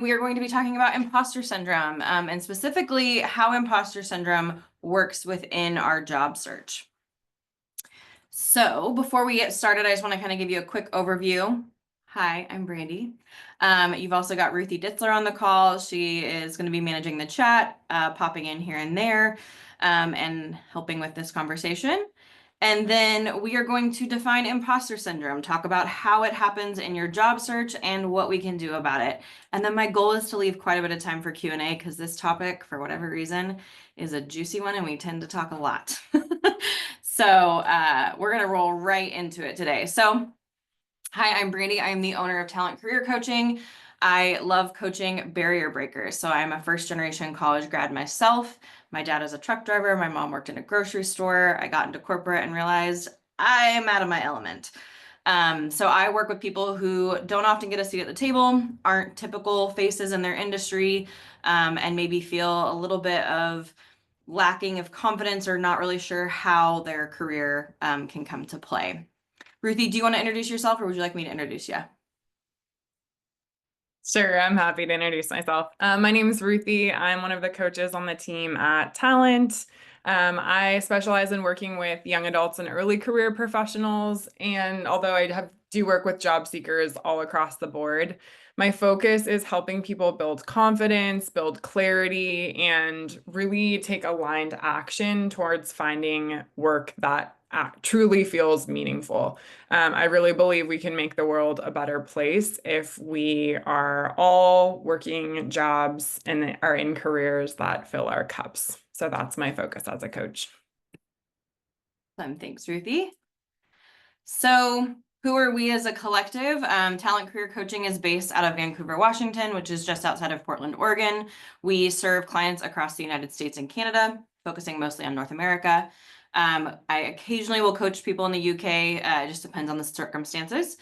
we are going to be talking about imposter syndrome, and specifically how imposter syndrome works within our job search. So before we get started, I just want to kind of give you a quick overview. Hi, I'm Brandy. You've also got Ruthie Ditzler on the call. She is going to be managing the chat, popping in here and there, and helping with this conversation. And then we are going to define imposter syndrome, talk about how it happens in your job search and what we can do about it. And then my goal is to leave quite a bit of time for Q&A because this topic, for whatever reason, is a juicy one and we tend to talk a lot. So we're going to roll right into it today. So hi, I'm Brandy. I'm the owner of Talent Career Coaching. I love coaching barrier breakers. So I'm a first generation college grad myself. My dad is a truck driver. My mom worked in a grocery store. I got into corporate and realized I'm out of my element. So I work with people who don't often get a seat at the table, aren't typical faces in their industry, and maybe feel a little bit of lacking of confidence or not really sure how their career can come to play. Ruthie, do you want to introduce yourself or would you like me to introduce you? Sure, I'm happy to introduce myself. My name is Ruthie. I'm one of the coaches on the team at Talent. I specialize in working with young adults and early career professionals. And although do work with job seekers all across the board, my focus is helping people build confidence, build clarity, and really take aligned action towards finding work that truly feels meaningful. I really believe we can make the world a better place if we are all working jobs and are in careers that fill our cups. So that's my focus as a coach. Thanks, Ruthie. So who are we as a collective? Talent Career Coaching is based out of Vancouver, Washington, which is just outside of Portland, Oregon. We serve clients across the United States and Canada, focusing mostly on North America. I occasionally will coach people in the UK, it just depends on the circumstances.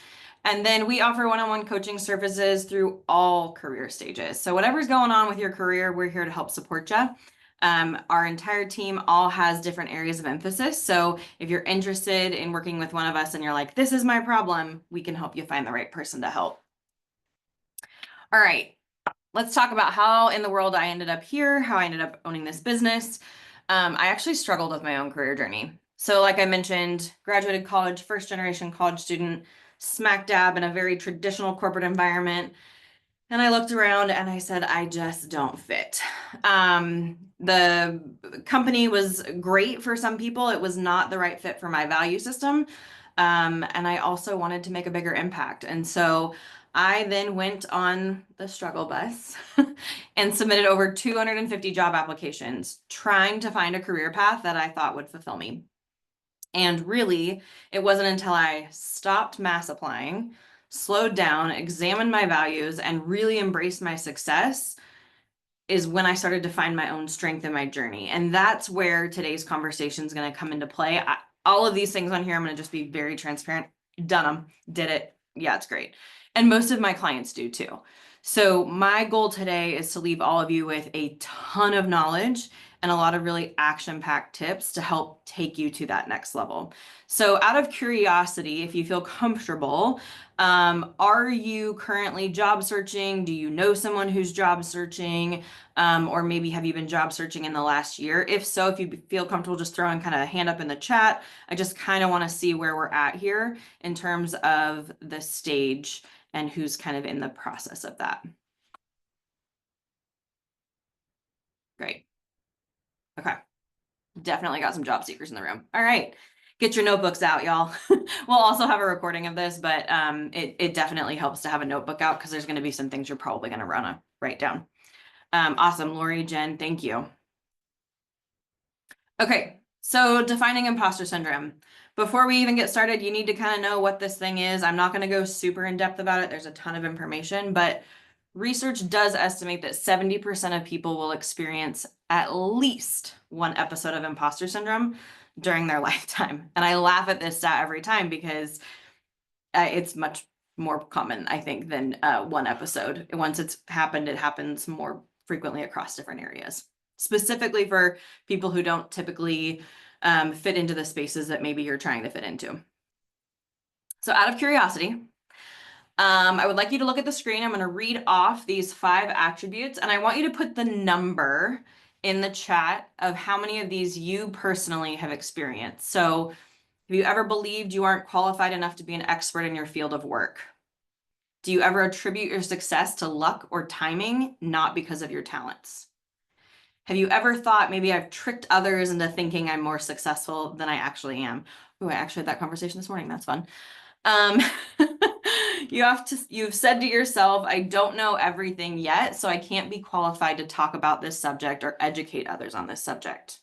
And then we offer one-on-one coaching services through all career stages. So whatever's going on with your career, we're here to help support you. Our entire team all has different areas of emphasis. So if you're interested in working with one of us and you're like, this is my problem, we can help you find the right person to help. All right, let's talk about how in the world I ended up here, how I ended up owning this business. I actually struggled with my own career journey. So like I mentioned, graduated college, first generation college student, smack dab in a very traditional corporate environment. And I looked around and I said, I just don't fit. The company was great for some people. It was not the right fit for my value system. And I also wanted to make a bigger impact. And so I then went on the struggle bus and submitted over 250 job applications, trying to find a career path that I thought would fulfill me. And really, it wasn't until I stopped mass applying, slowed down, examined my values, and really embraced my success is when I started to find my own strength in my journey. And that's where today's conversation is going to come into play. All of these things on here, I'm going to just be very transparent. Done them, did it. Yeah, it's great. And most of my clients do too. So my goal today is to leave all of you with a ton of knowledge and a lot of really action-packed tips to help take you to that next level. So out of curiosity, if you feel comfortable, are you currently job searching? Do you know someone who's job searching? Or maybe have you been job searching in the last year? If so, if you feel comfortable just throwing kind of a hand up in the chat, I just kind of want to see where we're at here in terms of the stage and who's kind of in the process of that. Great. Okay. Definitely got some job seekers in the room. All right. Get your notebooks out, y'all. We'll also have a recording of this, but it definitely helps to have a notebook out because there's going to be some things you're probably going to want to write down. Awesome. Lori, Jen, thank you. Okay, so defining imposter syndrome. Before we even get started, you need to kind of know what this thing is. I'm not going to go super in depth about it. There's a ton of information, but research does estimate that 70% of people will experience at least one episode of imposter syndrome during their lifetime. And I laugh at this stat every time because it's much more common, I think, than one episode. Once it's happened, it happens more frequently across different areas, specifically for people who don't typically fit into the spaces that maybe you're trying to fit into. So out of curiosity, I would like you to look at the screen. I'm going to read off these 5 attributes, and I want you to put the number in the chat of how many of these you personally have experienced. So, have you ever believed you aren't qualified enough to be an expert in your field of work? Do you ever attribute your success to luck or timing, not because of your talents? Have you ever thought maybe I've tricked others into thinking I'm more successful than I actually am? Oh, I actually had that conversation this morning. That's fun. Um, you've said to yourself, I don't know everything yet, so I can't be qualified to talk about this subject or educate others on this subject.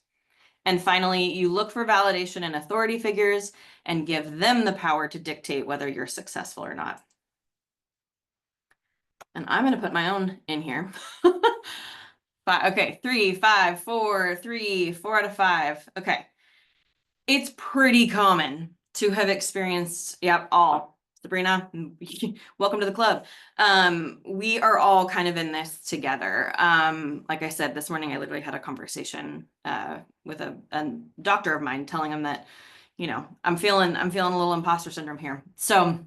And finally, you look for validation in authority figures and give them the power to dictate whether you're successful or not. And I'm going to put my own in here. Okay, 3, 5, 4, 3, 4 out of 5. Okay. It's pretty common to have experienced, yep, all. Sabrina, welcome to the club. We are all kind of in this together. Like I said, this morning I literally had a conversation with a doctor of mine telling him that, I'm feeling a little imposter syndrome here. So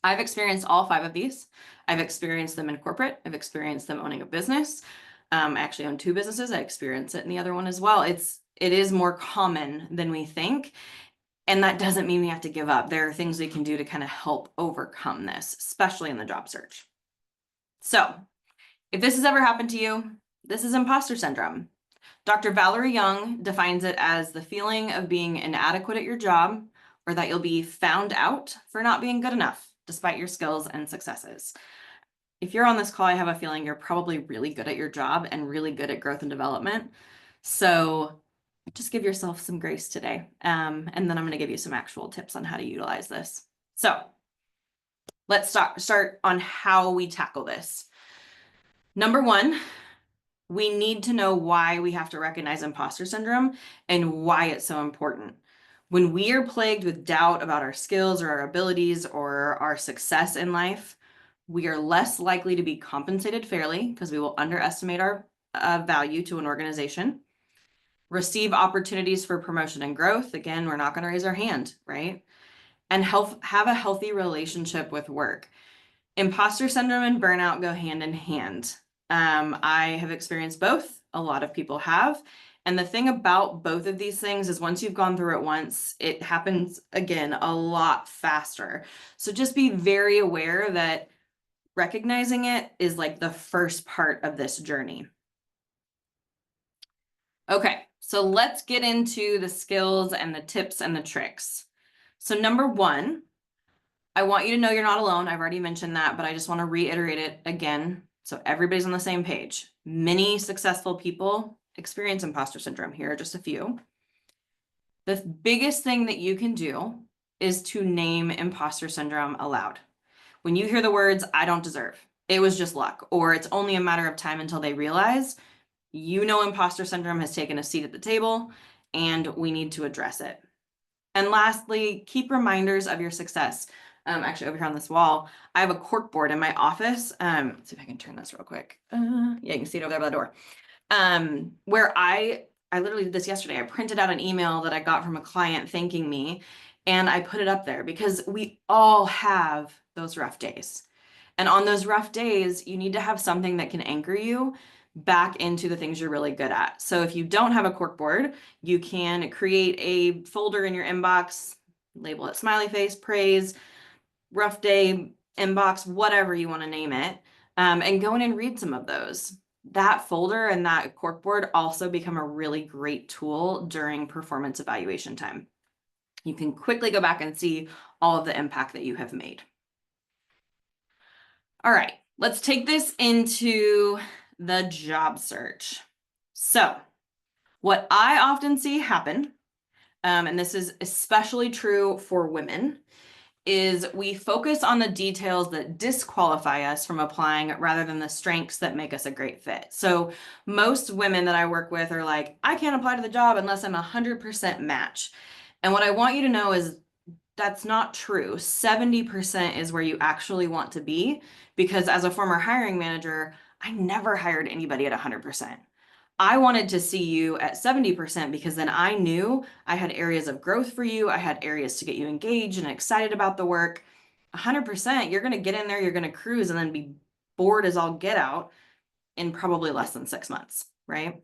I've experienced all 5 of these. I've experienced them in corporate. I've experienced them owning a business. I actually own 2 businesses. I experience it in the other one as well. It is more common than we think. And that doesn't mean we have to give up. There are things we can do to kind of help overcome this, especially in the job search. So if this has ever happened to you, this is imposter syndrome. Dr. Valerie Young defines it as the feeling of being inadequate at your job, or that you'll be found out for not being good enough, despite your skills and successes. If you're on this call, I have a feeling you're probably really good at your job and really good at growth and development. So just give yourself some grace today. And then I'm going to give you some actual tips on how to utilize this. So let's start on how we tackle this. Number 1, we need to know why we have to recognize imposter syndrome and why it's so important. When we are plagued with doubt about our skills or our abilities or our success in life, we are less likely to be compensated fairly because we will underestimate our value to an organization. Receive opportunities for promotion and growth. Again, we're not going to raise our hand, right? And have a healthy relationship with work. Imposter syndrome and burnout go hand in hand. I have experienced both. A lot of people have. And the thing about both of these things is once you've gone through it once, it happens again a lot faster. So just be very aware that recognizing it is like the first part of this journey. Okay, so let's get into the skills and the tips and the tricks. So number 1, I want you to know you're not alone. I've already mentioned that, but I just want to reiterate it again so everybody's on the same page. Many successful people experience imposter syndrome. Here are just a few. The biggest thing that you can do is to name imposter syndrome aloud. When you hear the words, I don't deserve, it was just luck, or it's only a matter of time until they realize, imposter syndrome has taken a seat at the table and we need to address it. And lastly, keep reminders of your success. Actually, over here on this wall, I have a cork board in my office. Let's see if I can turn this real quick. Yeah, you can see it over there by the door. Where I literally did this yesterday. I printed out an email that I got from a client thanking me, and I put it up there because we all have those rough days. And on those rough days, you need to have something that can anchor you back into the things you're really good at. So if you don't have a cork board, you can create a folder in your inbox, label it smiley face, praise, rough day, inbox, whatever you want to name it, and go in and read some of those. That folder and that cork board also become a really great tool during performance evaluation time. You can quickly go back and see all of the impact that you have made. All right, let's take this into the job search. So what I often see happen, and this is especially true for women, is we focus on the details that disqualify us from applying rather than the strengths that make us a great fit. So most women that I work with are like, I can't apply to the job unless I'm 100% match. And what I want you to know is that's not true. 70% is where you actually want to be, because as a former hiring manager, I never hired anybody at 100%. I wanted to see you at 70% because then I knew I had areas of growth for you. I had areas to get you engaged and excited about the work. 100%, you're going to get in there, you're going to cruise and then be bored as all get out in probably less than 6 months, right?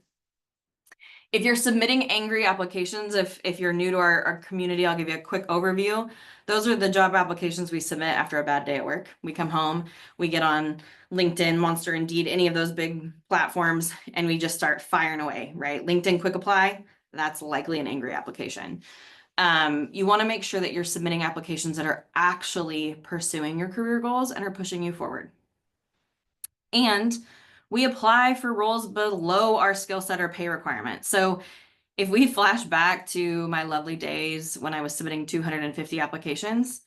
If you're submitting angry applications, if you're new to our community, I'll give you a quick overview. Those are the job applications we submit after a bad day at work. We come home, we get on LinkedIn, Monster, Indeed, any of those big platforms, and we just start firing away, right? LinkedIn Quick Apply, that's likely an angry application. You want to make sure that you're submitting applications that are actually pursuing your career goals and are pushing you forward. And we apply for roles below our skill set or pay requirement. So if we flash back to my lovely days when I was submitting 250 applications,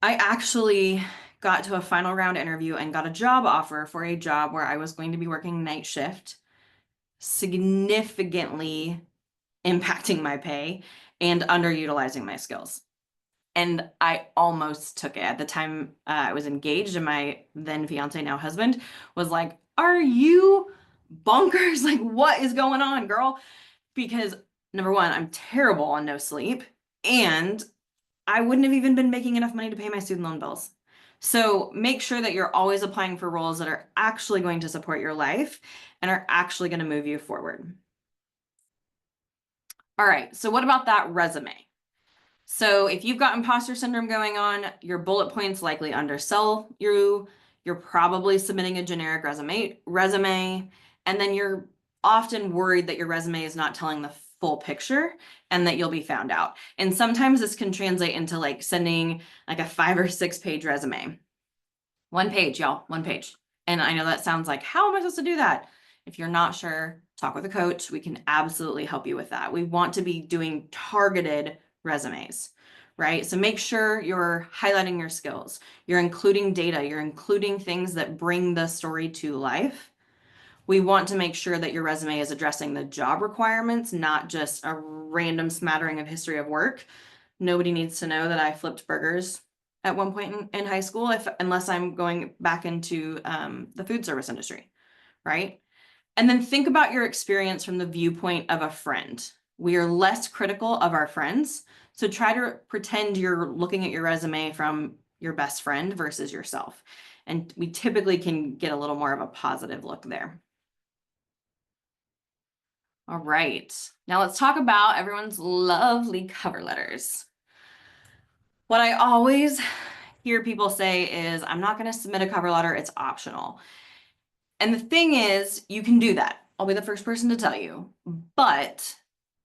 I actually got to a final round interview and got a job offer for a job where I was going to be working night shift, significantly impacting my pay and underutilizing my skills. And I almost took it. At the time, I was engaged, and my then fiance, now husband, was like, "Are you bonkers? Like, what is going on, girl?" Because number one, I'm terrible on no sleep, and I wouldn't have even been making enough money to pay my student loan bills. So make sure that you're always applying for roles that are actually going to support your life and are actually going to move you forward. All right, so what about that resume? So if you've got imposter syndrome going on, your bullet points likely undersell you. You're probably submitting a generic resume, and then you're often worried that your resume is not telling the full picture and that you'll be found out. And sometimes this can translate into like sending like a 5 or 6 page resume. 1 page, y'all, 1 page. And I know that sounds like, how am I supposed to do that? If you're not sure, talk with a coach. We can absolutely help you with that. We want to be doing targeted resumes, right? So make sure you're highlighting your skills. You're including data. You're including things that bring the story to life. We want to make sure that your resume is addressing the job requirements, not just a random smattering of history of work. Nobody needs to know that I flipped burgers at one point in high school, unless I'm going back into the food service industry, right? And then think about your experience from the viewpoint of a friend. We are less critical of our friends, so try to pretend you're looking at your resume from your best friend versus yourself. And we typically can get a little more of a positive look there. All right, now let's talk about everyone's lovely cover letters. What I always hear people say is, I'm not going to submit a cover letter, it's optional. And the thing is, you can do that. I'll be the first person to tell you. But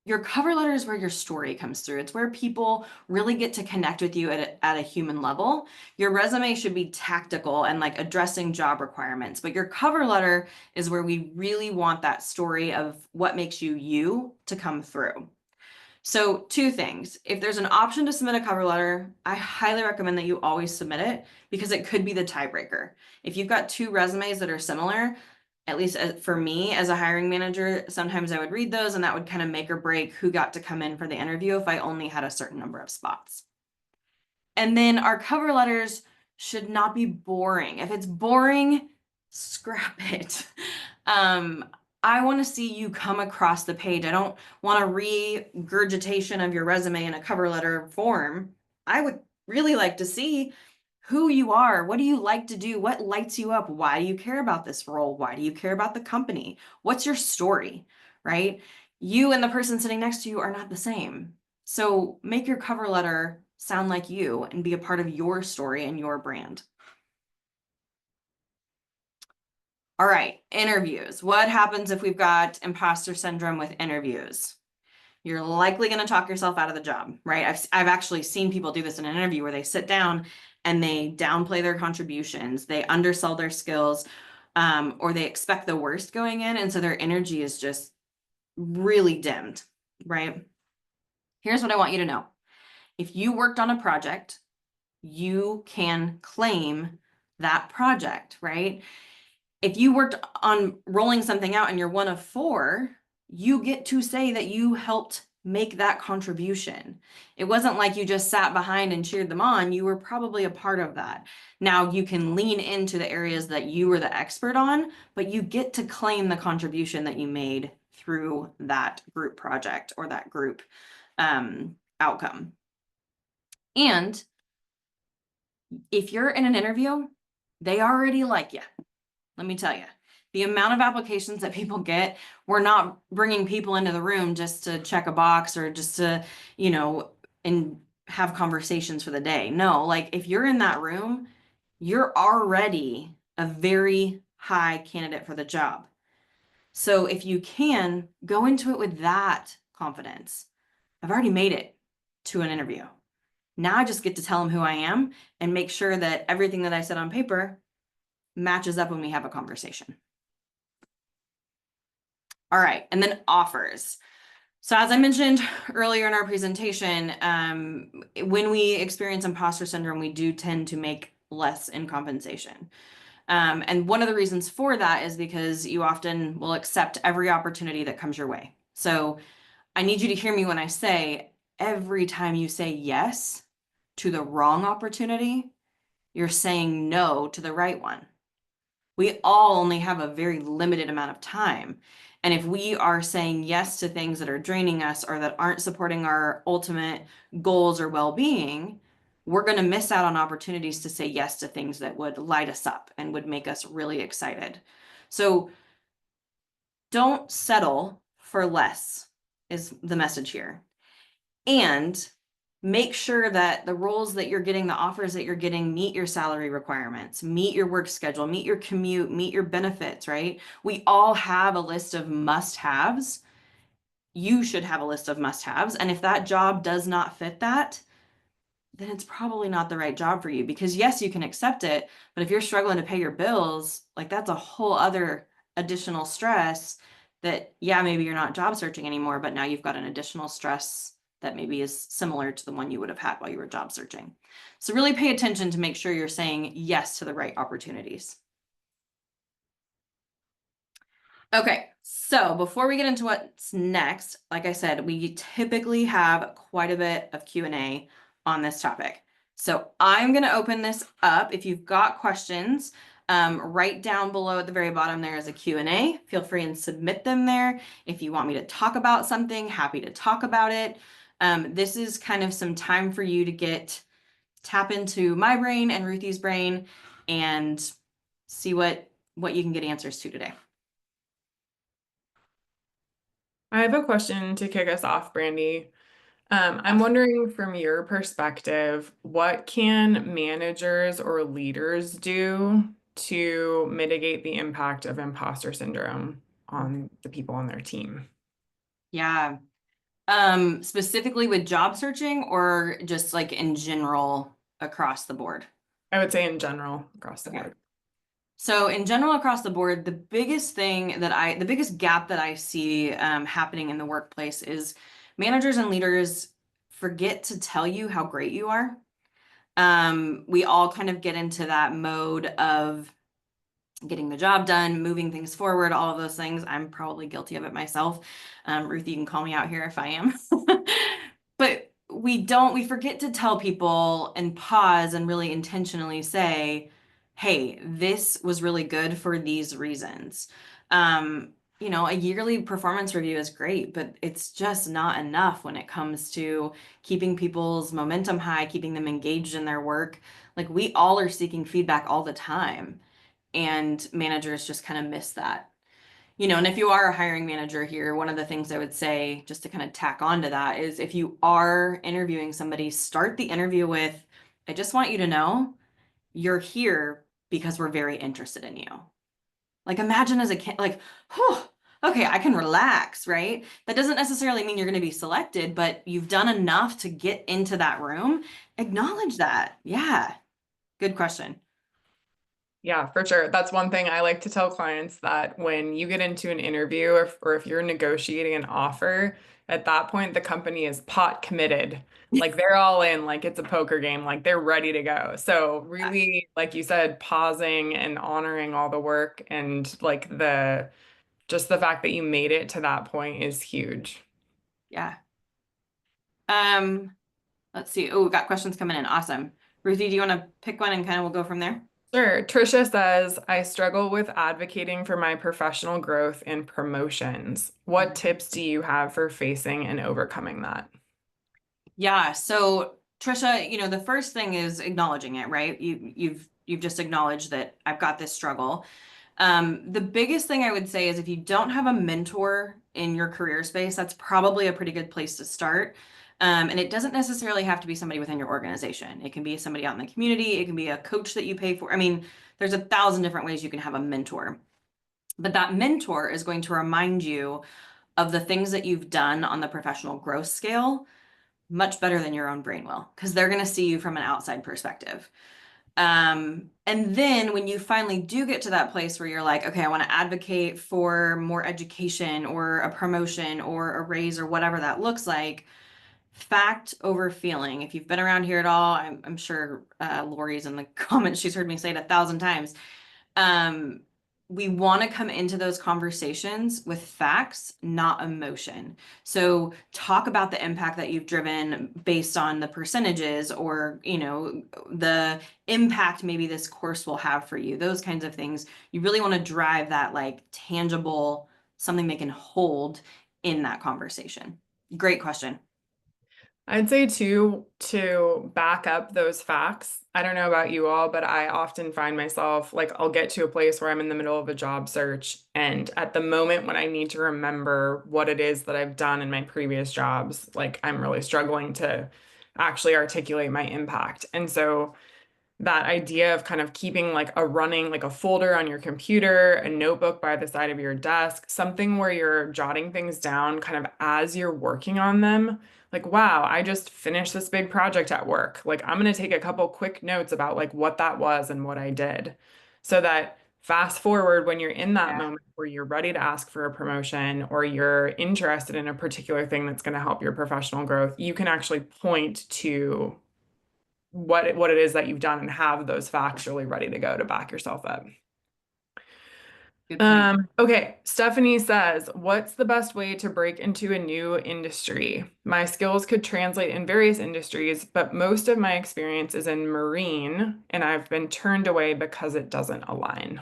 your cover letter is where your story comes through. It's where people really get to connect with you at a human level. Your resume should be tactical and like addressing job requirements, but your cover letter is where we really want that story of what makes you you to come through. So 2 things. If there's an option to submit a cover letter, I highly recommend that you always submit it because it could be the tiebreaker. If you've got 2 resumes that are similar, at least for me as a hiring manager, sometimes I would read those and that would kind of make or break who got to come in for the interview if I only had a certain number of spots. And then our cover letters should not be boring. If it's boring, scrap it. I want to see you come across the page. I don't want a regurgitation of your resume in a cover letter form. I would really like to see who you are. What do you like to do? What lights you up? Why do you care about this role? Why do you care about the company? What's your story, right? You and the person sitting next to you are not the same. So make your cover letter sound like you and be a part of your story and your brand. All right, interviews. What happens if we've got imposter syndrome with interviews? You're likely going to talk yourself out of the job, right? I've actually seen people do this in an interview where they sit down and they downplay their contributions, they undersell their skills, or they expect the worst going in, and so their energy is just really dimmed, right? Here's what I want you to know. If you worked on a project, you can claim that project, right? If you worked on rolling something out and you're one of 4, you get to say that you helped make that contribution. It wasn't like you just sat behind and cheered them on. You were probably a part of that. Now you can lean into the areas that you were the expert on, but you get to claim the contribution that you made through that group project or that group outcome. And If you're in an interview, they already like you. Let me tell you, the amount of applications that people get, we're not bringing people into the room just to check a box or just to, you know, and have conversations for the day. No, like if you're in that room, you're already a very high candidate for the job. So if you can go into it with that confidence, I've already made it to an interview. Now I just get to tell them who I am and make sure that everything that I said on paper matches up when we have a conversation. All right, and then offers. So as I mentioned earlier in our presentation, when we experience imposter syndrome, we do tend to make less in compensation. And one of the reasons for that is because you often will accept every opportunity that comes your way. So I need you to hear me when I say every time you say yes to the wrong opportunity, you're saying no to the right one. We all only have a very limited amount of time. And if we are saying yes to things that are draining us or that aren't supporting our ultimate goals or well-being, we're going to miss out on opportunities to say yes to things that would light us up and would make us really excited. So don't settle for less, is the message here. And make sure that the roles that you're getting, the offers that you're getting meet your salary requirements, meet your work schedule, meet your commute, meet your benefits, right? We all have a list of must-haves. You should have a list of must-haves. And if that job does not fit that, then it's probably not the right job for you because yes, you can accept it, but if you're struggling to pay your bills, like that's a whole other additional stress that, yeah, maybe you're not job searching anymore, but now you've got an additional stress that maybe is similar to the one you would have had while you were job searching. So really pay attention to make sure you're saying yes to the right opportunities. Okay, so before we get into what's next, like I said, we typically have quite a bit of Q&A on this topic. So I'm going to open this up. If you've got questions, right down below at the very bottom, there is a Q&A. Feel free and submit them there. If you want me to talk about something, happy to talk about it. This is kind of some time for you to tap into my brain and Ruthie's brain and see what you can get answers to today. I have a question to kick us off, Brandy. I'm wondering from your perspective, what can managers or leaders do to mitigate the impact of imposter syndrome on the people on their team? Yeah. Specifically with job searching or just like in general across the board? I would say in general across the Okay. board. So in general across the board, the biggest gap that I see happening in the workplace is managers and leaders forget to tell you how great you are. We all kind of get into that mode of getting the job done, moving things forward, all of those things. I'm probably guilty of it myself. Ruth, you can call me out here if I am. But we forget to tell people and pause and really intentionally say, hey, this was really good for these reasons. A yearly performance review is great, but it's just not enough when it comes to keeping people's momentum high, keeping them engaged in their work. Like we all are seeking feedback all the time and managers just kind of miss that. And if you are a hiring manager here, one of the things I would say just to kind of tack on to that is if you are interviewing somebody, start the interview with, I just want you to know you're here because we're very interested in you. Like imagine as a kid, like, whew, okay, I can relax, right? That doesn't necessarily mean you're going to be selected, but you've done enough to get into that room. Acknowledge that. Yeah. Good question. Yeah, for sure. That's one thing I like to tell clients that when you get into an interview or if you're negotiating an offer, at that point, the company is pot committed. Like they're all in, like it's a poker game, like they're ready to go. So really, like you said, pausing and honoring all the work and like just the fact that you made it to that point is huge. Yeah. Um, let's see. Oh, we got questions coming in. Awesome. Ruthie, do you want to pick one and kind of we'll go from there? Sure. Trisha says, I struggle with advocating for my professional growth and promotions. What tips do you have for facing and overcoming that? Yeah. So Trisha, the first thing is acknowledging it, right? You've just acknowledged that I've got this struggle. The biggest thing I would say is if you don't have a mentor in your career space, that's probably a pretty good place to start. And it doesn't necessarily have to be somebody within your organization. It can be somebody out in the community. It can be a coach that you pay for. I mean, there's 1,000 different ways you can have a mentor. But that mentor is going to remind you of the things that you've done on the professional growth scale much better than your own brain will, because they're going to see you from an outside perspective. And then when you finally do get to that place where you're like, okay, I want to advocate for more education or a promotion or a raise or whatever that looks like, fact over feeling. If you've been around here at all, I'm sure Lori's in the comments, she's heard me say it 1,000 times. um, we want to come into those conversations with facts, not emotion. So talk about the impact that you've driven based on the percentages or, the impact maybe this course will have for you, those kinds of things. You really want to drive that like tangible, something they can hold in that conversation. Great question. I'd say too, to back up those facts. I don't know about you all, but I often find myself like I'll get to a place where I'm in the middle of a job search, and at the moment when I need to remember what it is that I've done in my previous jobs, like I'm really struggling to actually articulate my impact. And so that idea of kind of keeping like a running, like a folder on your computer, a notebook by the side of your desk, something where you're jotting things down kind of as you're working on them. Like, wow, I just finished this big project at work. Like, I'm going to take a couple quick notes about like what that was and what I did. So that fast forward when you're in that Yeah. moment where you're ready to ask for a promotion or you're interested in a particular thing that's going to help your professional growth, you can actually point to what it is that you've done and have those facts really ready to go to back yourself up. Good point. Okay, Stephanie says, what's the best way to break into a new industry? My skills could translate in various industries, but most of my experience is in marine, and I've been turned away because it doesn't align.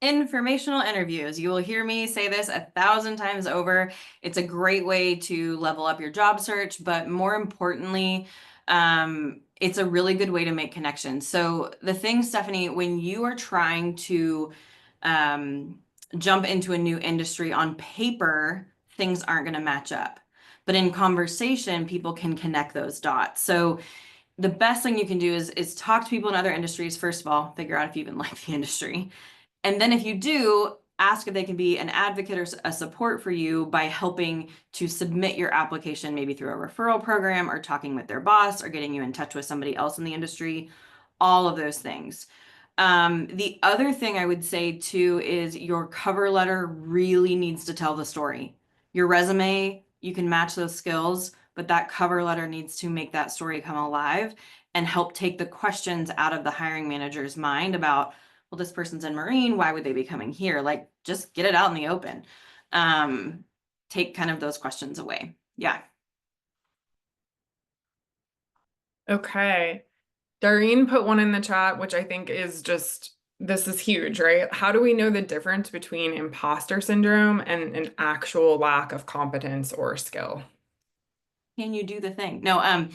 Informational interviews. You will hear me say this 1,000 times over. It's a great way to level up your job search, but more importantly, it's a really good way to make connections. So the thing, Stephanie, when you are trying to um, jump into a new industry on paper, things aren't going to match up. But in conversation, people can connect those dots. So the best thing you can do is talk to people in other industries. First of all, figure out if you even like the industry. And then if you do, ask if they can be an advocate or a support for you by helping to submit your application, maybe through a referral program or talking with their boss or getting you in touch with somebody else in the industry, all of those things. The other thing I would say too is your cover letter really needs to tell the story. Your resume, you can match those skills, but that cover letter needs to make that story come alive and help take the questions out of the hiring manager's mind about, well, this person's in Marine, why would they be coming here? Like, just get it out in the open. Um, Take kind of those questions away. Yeah. Okay. Darlene put one in the chat, which I think is just, this is huge, right? How do we know the difference between imposter syndrome and an actual lack of competence or skill? Can you do the thing? No,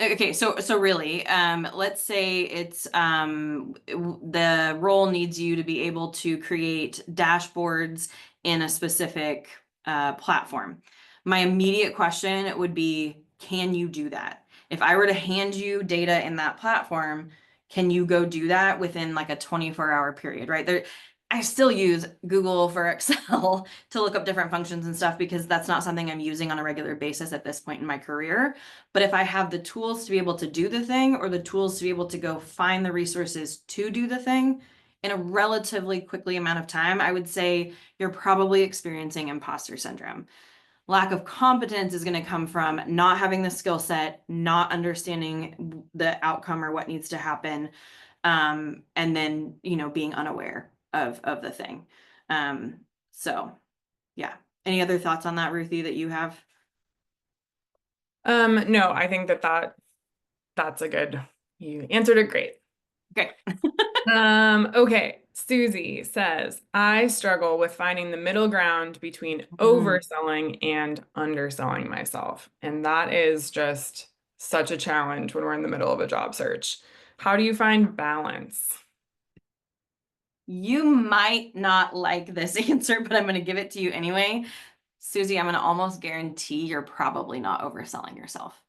okay, so really, let's say it's the role needs you to be able to create dashboards in a specific platform. My immediate question would be, can you do that? If I were to hand you data in that platform, can you go do that within like a 24-hour period, right? I still use Google for Excel to look up different functions and stuff because that's not something I'm using on a regular basis at this point in my career. But if I have the tools to be able to do the thing or the tools to be able to go find the resources to do the thing in a relatively quickly amount of time, I would say you're probably experiencing imposter syndrome. Lack of competence is going to come from not having the skill set, not understanding the outcome or what needs to happen, and then, being unaware of the thing. So yeah. Any other thoughts on that, Ruthie, that you have? No, I think that's a good, you answered it great. Okay. Okay. Susie says, I struggle with finding the middle ground between Mm, overselling and underselling myself. And that is just such a challenge when we're in the middle of a job search. How do you find balance? You might not like this answer, but I'm going to give it to you anyway. Susie, I'm going to almost guarantee you're probably not overselling yourself.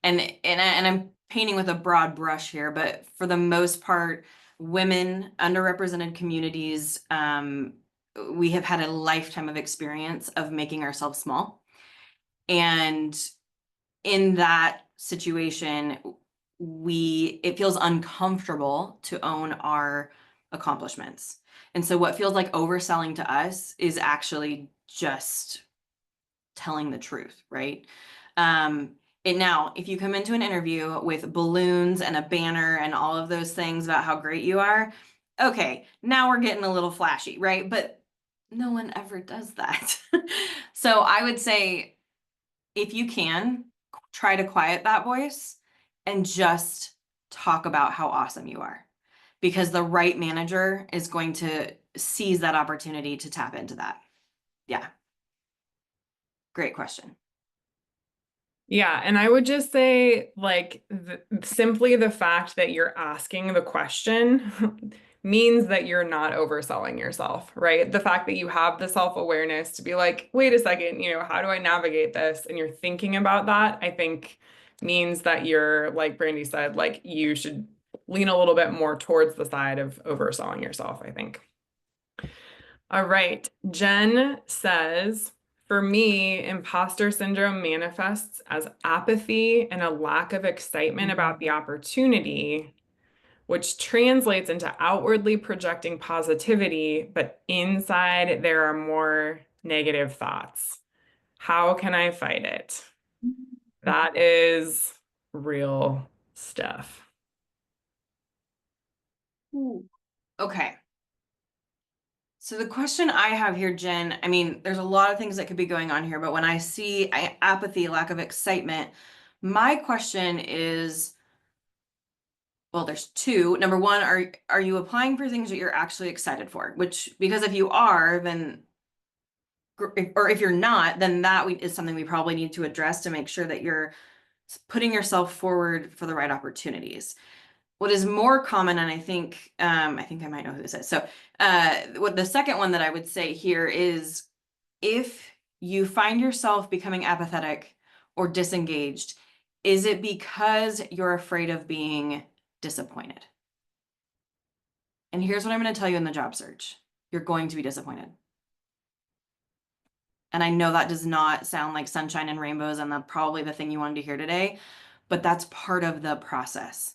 And I'm painting with a broad brush here, but for the most part, women, underrepresented communities, we have had a lifetime of experience of making ourselves small. And in that situation, it feels uncomfortable to own our accomplishments. And so what feels like overselling to us is actually just telling the truth, right? Um, now, if you come into an interview with balloons and a banner and all of those things about how great you are, okay, now we're getting a little flashy, right? But no one ever does that. So I would say if you can, try to quiet that voice and just talk about how awesome you are. Because the right manager is going to seize that opportunity to tap into that. Yeah, great question. Yeah, and I would just say, like, simply the fact that you're asking the question means that you're not overselling yourself, right? The fact that you have the self-awareness to be like, wait a second, how do I navigate this? And you're thinking about that, I think means that you're, like Brandy said, like, you should lean a little bit more towards the side of overselling yourself, I think. All right. Jen says, for me, imposter syndrome manifests as apathy and a lack of excitement about the opportunity, which translates into outwardly projecting positivity, but inside there are more negative thoughts. How can I fight it? That is real stuff. Ooh. Okay. So the question I have here, Jen, I mean, there's a lot of things that could be going on here, but when I see apathy, lack of excitement, my question is, well, there's two. Number one, are you applying for things that you're actually excited for? Which, because if you are, then, or if you're not, then that is something we probably need to address to make sure that you're putting yourself forward for the right opportunities. What is more common, and I think I might know who this is. So, what the second one that I would say here is if you find yourself becoming apathetic or disengaged, is it because you're afraid of being disappointed? And here's what I'm going to tell you in the job search. You're going to be disappointed. And I know that does not sound like sunshine and rainbows, and that's probably the thing you wanted to hear today, but that's part of the process.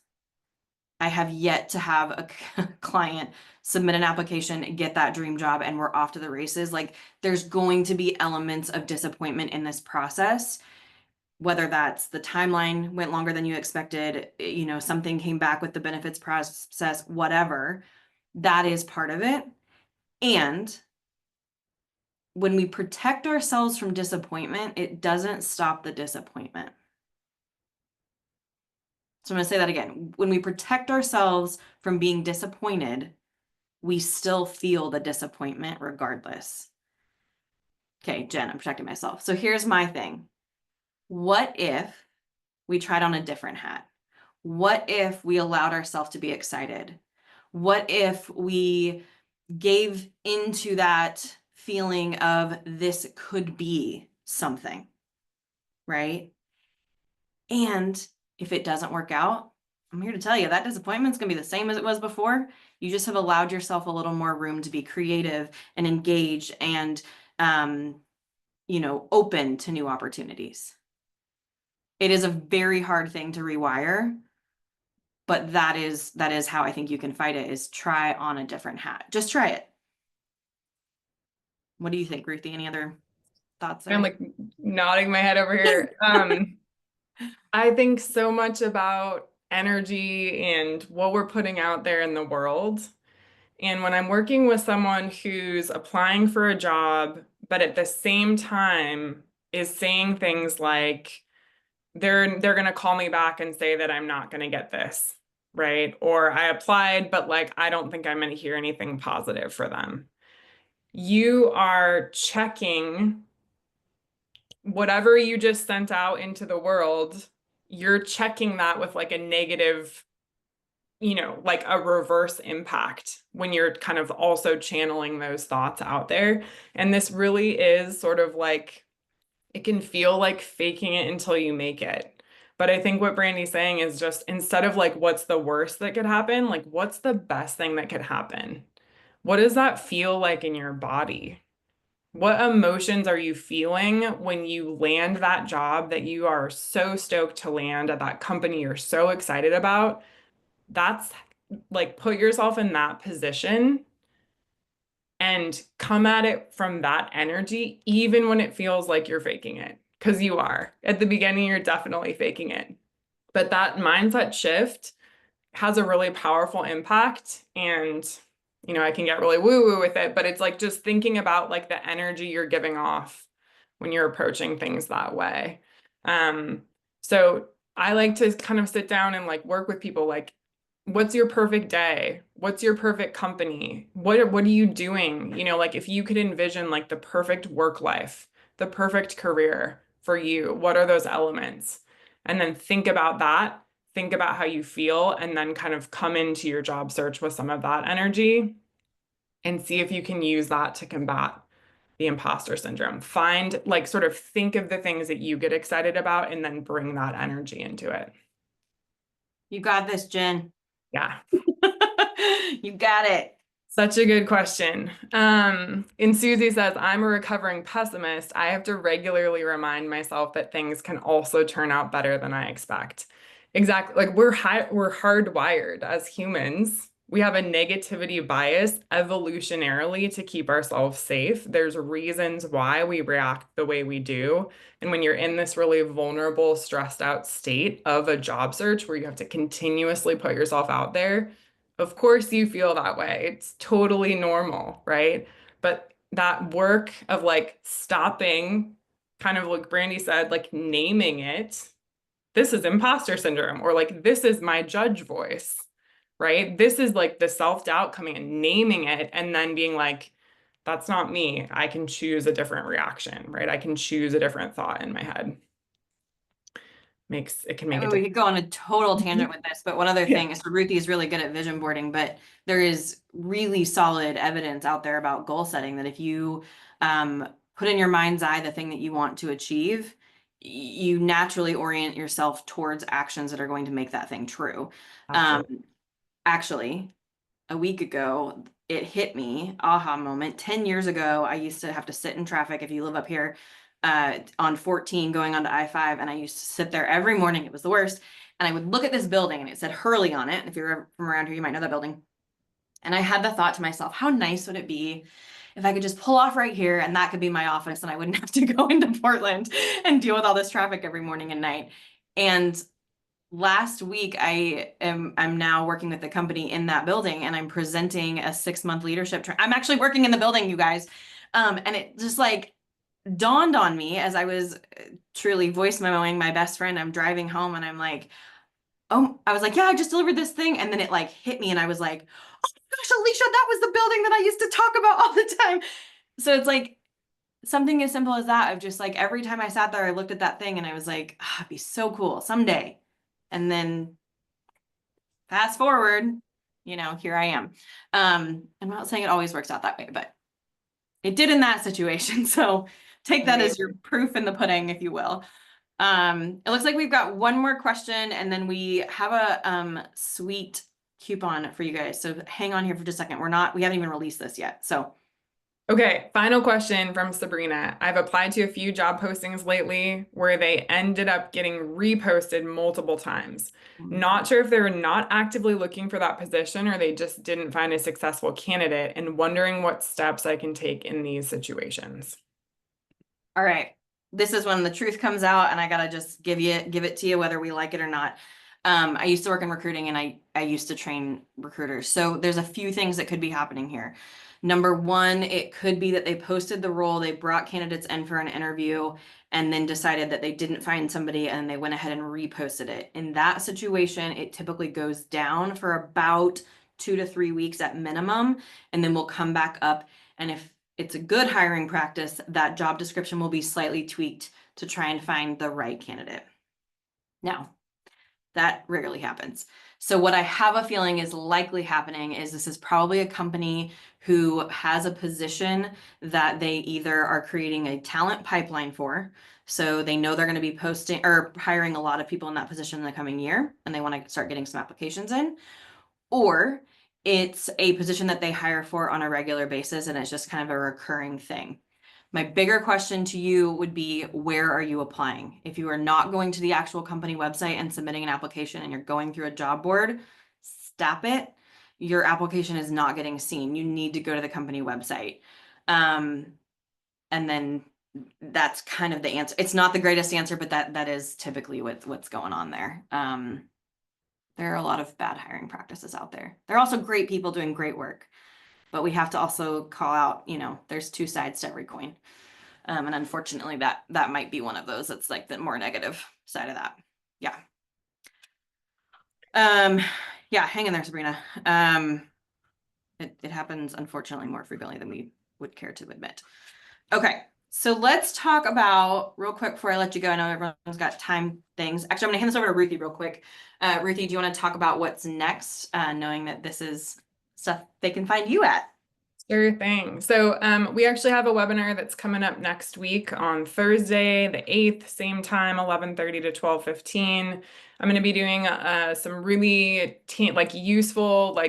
I have yet to have a client submit an application, get that dream job, and we're off to the races. Like there's going to be elements of disappointment in this process, whether that's the timeline went longer than you expected, something came back with the benefits process, whatever. That is part of it. And when we protect ourselves from disappointment, it doesn't stop the disappointment. So I'm going to say that again. When we protect ourselves from being disappointed, we still feel the disappointment regardless. Okay, Jen, I'm protecting myself. So here's my thing. What if we tried on a different hat? What if we allowed ourselves to be excited? What if we gave into that feeling of this could be something, right? And if it doesn't work out, I'm here to tell you that disappointment's going to be the same as it was before. You just have allowed yourself a little more room to be creative and engaged and, open to new opportunities. It is a very hard thing to rewire, but that is how I think you can fight it, is try on a different hat. Just try it. What do you think, Ruthie? Any other thoughts there? I'm like nodding my head over here. I think so much about energy and what we're putting out there in the world. And when I'm working with someone who's applying for a job, but at the same time is saying things like they're going to call me back and say that I'm not going to get this, right? Or I applied, but like I don't think I'm going to hear anything positive for them. You are checking whatever you just sent out into the world you're checking that with like a negative, like a reverse impact when you're kind of also channeling those thoughts out there. And this really is sort of like, it can feel like faking it until you make it. But I think what Brandy's saying is just instead of like, what's the worst that could happen? Like, what's the best thing that could happen? What does that feel like in your body? What emotions are you feeling when you land that job that you are so stoked to land at that company you're so excited about? That's like put yourself in that position and come at it from that energy, even when it feels like you're faking it, because you are. At the beginning, you're definitely faking it. But that mindset shift has a really powerful impact. And, I can get really woo-woo with it, but it's like just thinking about like the energy you're giving off when you're approaching things that way. Um, so I like to kind of sit down and like work with people like, what's your perfect day? What's your perfect company? What are you doing? Like if you could envision like the perfect work life, the perfect career for you, what are those elements? And then think about that, think about how you feel, and then kind of come into your job search with some of that energy and see if you can use that to combat the imposter syndrome. Find, like, sort of think of the things that you get excited about and then bring that energy into it. You got this, Jen. Yeah. You got it. Such a good question. And Susie says, I'm a recovering pessimist. I have to regularly remind myself that things can also turn out better than I expect. Exactly. Like we're hardwired as humans. We have a negativity bias evolutionarily to keep ourselves safe. There's reasons why we react the way we do. And when you're in this really vulnerable, stressed out state of a job search where you have to continuously put yourself out there, of course you feel that way. It's totally normal, right? But that work of like stopping, kind of like Brandy said, like naming it, this is imposter syndrome, or like this is my judge voice, right? This is like the self-doubt coming and naming it and then being like, that's not me. I can choose a different reaction, right? I can choose a different thought in my head. It can I make a mean, we difference. could go on a total tangent with this, but one other Yeah. thing is, so Ruthie is really good at vision boarding, but there is really solid evidence out there about goal setting that if you put in your mind's eye the thing that you want to achieve, you naturally orient yourself towards actions that are going to make that thing true. Um, Absolutely. actually, a week ago, it hit me, aha moment. 10 years ago, I used to have to sit in traffic if you live up here on 14 going onto I-5, and I used to sit there every morning. It was the worst. And I would look at this building and it said Hurley on it. If you're from around here, you might know that building. And I had the thought to myself, how nice would it be if I could just pull off right here and that could be my office and I wouldn't have to go into Portland and deal with all this traffic every morning and night. And last week I'm now working with the company in that building and I'm presenting a 6-month leadership I'm actually working in the building, you guys. And it just like dawned on me as I was truly voice memoing my best friend. I'm driving home and I'm like, oh, I was like, yeah, I just delivered this thing. And then it like hit me and I was like, oh my gosh, Alicia, that was the building that I used to talk about all the time. So it's like something as simple as that of just like every time I sat there, I looked at that thing and I was like, ah, it'd be so cool someday. And then fast forward, here I am. I'm not saying it always works out that way, but it did in that situation. So take that as your Amazing. proof in the pudding, if you will. It looks like we've got one more question and then we have a sweet coupon for you guys. So hang on here for just a second. We haven't even released this yet. So Okay, final question from Sabrina. I've applied to a few job postings lately where they ended up getting reposted multiple times. Not sure if they were not actively looking for that position or they just didn't find a successful candidate, and wondering what steps I can take in these situations. all right. This is when the truth comes out and I gotta just give it to you whether we like it or not. I used to work in recruiting and I used to train recruiters. So there's a few things that could be happening here. Number one, it could be that they posted the role, they brought candidates in for an interview, and then decided that they didn't find somebody and they went ahead and reposted it. In that situation, it typically goes down for about 2 to 3 weeks at minimum, and then we'll come back up. And if it's a good hiring practice, that job description will be slightly tweaked to try and find the right candidate. Now, That rarely happens. So what I have a feeling is likely happening is this is probably a company who has a position that they either are creating a talent pipeline for. So they know they're going to be posting or hiring a lot of people in that position in the coming year, and they want to start getting some applications in. Or it's a position that they hire for on a regular basis and it's just kind of a recurring thing. My bigger question to you would be, where are you applying? If you are not going to the actual company website and submitting an application and you're going through a job board, stop it. Your application is not getting seen. You need to go to the company website. And then that's kind of the answer. It's not the greatest answer, but that is typically what's going on there. There are a lot of bad hiring practices out there. There are also great people doing great work, but we have to also call out, there's two sides to every coin. And unfortunately that might be one of those that's like the more negative side of that. Yeah. Yeah, hang in there, Sabrina. It happens unfortunately more frequently than we would care to admit. Okay, so let's talk about real quick before I let you go. I know everyone's got time things. Actually, I'm gonna hand this over to Ruthie real quick. Ruthie, do you want to talk about what's next, knowing that this is stuff they can find you at? Sure thing. So we actually have a webinar that's coming up next week on Thursday, the 8th, same time, 11:30 to 12:15. I'm going to be doing some really useful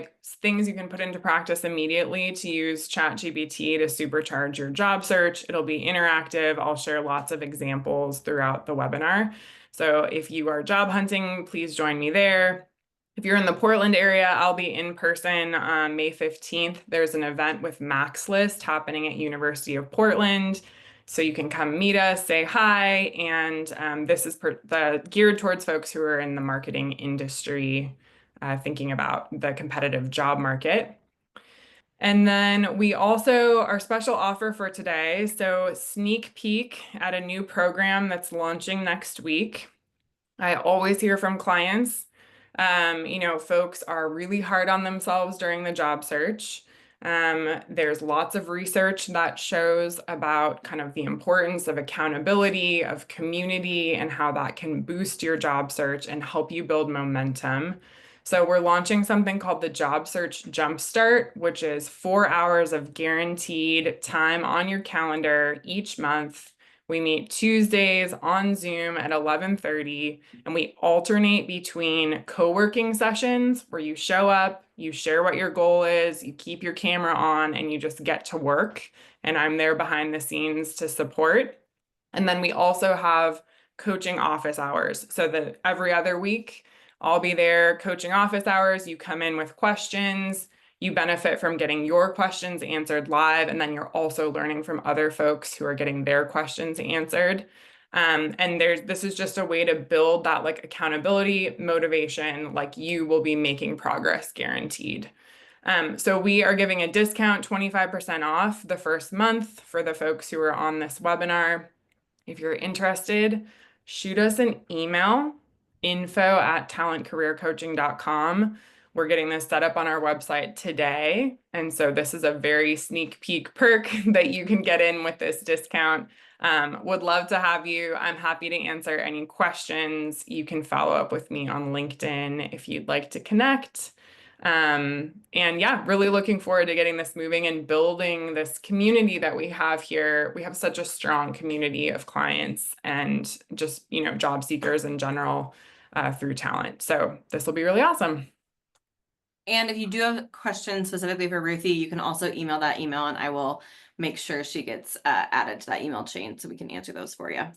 things you can put into practice immediately to use ChatGPT to supercharge your job search. It'll be interactive. I'll share lots of examples throughout the webinar. So if you are job hunting, please join me there. If you're in the Portland area, I'll be in person on May 15th. There's an event with Max List happening at University of Portland. So you can come meet us, say hi, and this is geared towards folks who are in the marketing industry, thinking about the competitive job market. And then we also, our special offer for today, so sneak peek at a new program that's launching next week. I always hear from clients, folks are really hard on themselves during the job search. There's lots of research that shows about kind of the importance of accountability, of community, and how that can boost your job search and help you build momentum. So we're launching something called the Job Search Jumpstart, which is 4 hours of guaranteed time on your calendar each month. We meet Tuesdays on Zoom at 11:30, and we alternate between co-working sessions where you show up, you share what your goal is, you keep your camera on, and you just get to work. And I'm there behind the scenes to support. And then we also have coaching office hours. So that every other week, I'll be there coaching office hours. You come in with questions. You benefit from getting your questions answered live, and then you're also learning from other folks who are getting their questions answered. And this is just a way to build that accountability, motivation, you will be making progress guaranteed. So we are giving a discount, 25% off the first month for the folks who are on this webinar. If you're interested, shoot us an email, info@talentcareercoaching.com. We're getting this set up on our website today. And so this is a very sneak peek perk that you can get in with this discount. Would love to have you. I'm happy to answer any questions. You can follow up with me on LinkedIn if you'd like to connect. And yeah, really looking forward to getting this moving and building this community that we have here. We have such a strong community of clients and just, job seekers in general through talent. So this will be really awesome. And if you do have questions specifically for Ruthie, you can also email that email and I will make sure she gets added to that email chain so we can answer those for you.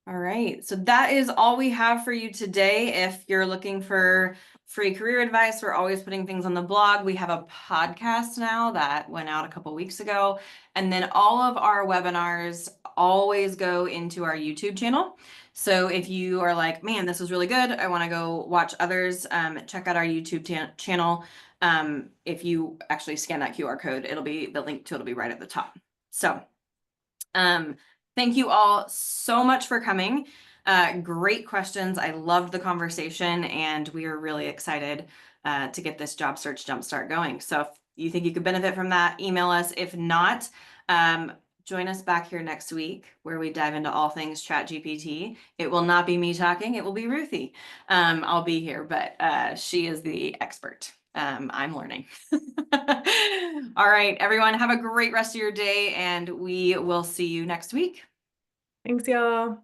All right, so that is all we have for you today. If you're looking for free career advice, we're always putting things on the blog. We have a podcast now that went out a couple weeks ago. And then all of our webinars always go into our YouTube channel. So if you are like, man, this was really good, I want to go watch others, check out our YouTube channel. If you actually scan that QR code, the link to it'll be right at the top. So thank you all so much for coming. Great questions. I loved the conversation and we are really excited to get this job search jumpstart going. So if you think you could benefit from that, email us. If not, join us back here next week where we dive into all things ChatGPT. It will not be me talking, it will be Ruthie. I'll be here, but she is the expert. I'm learning. All right, everyone, have a great rest of your day, and we will see you next week. Thanks, y'all.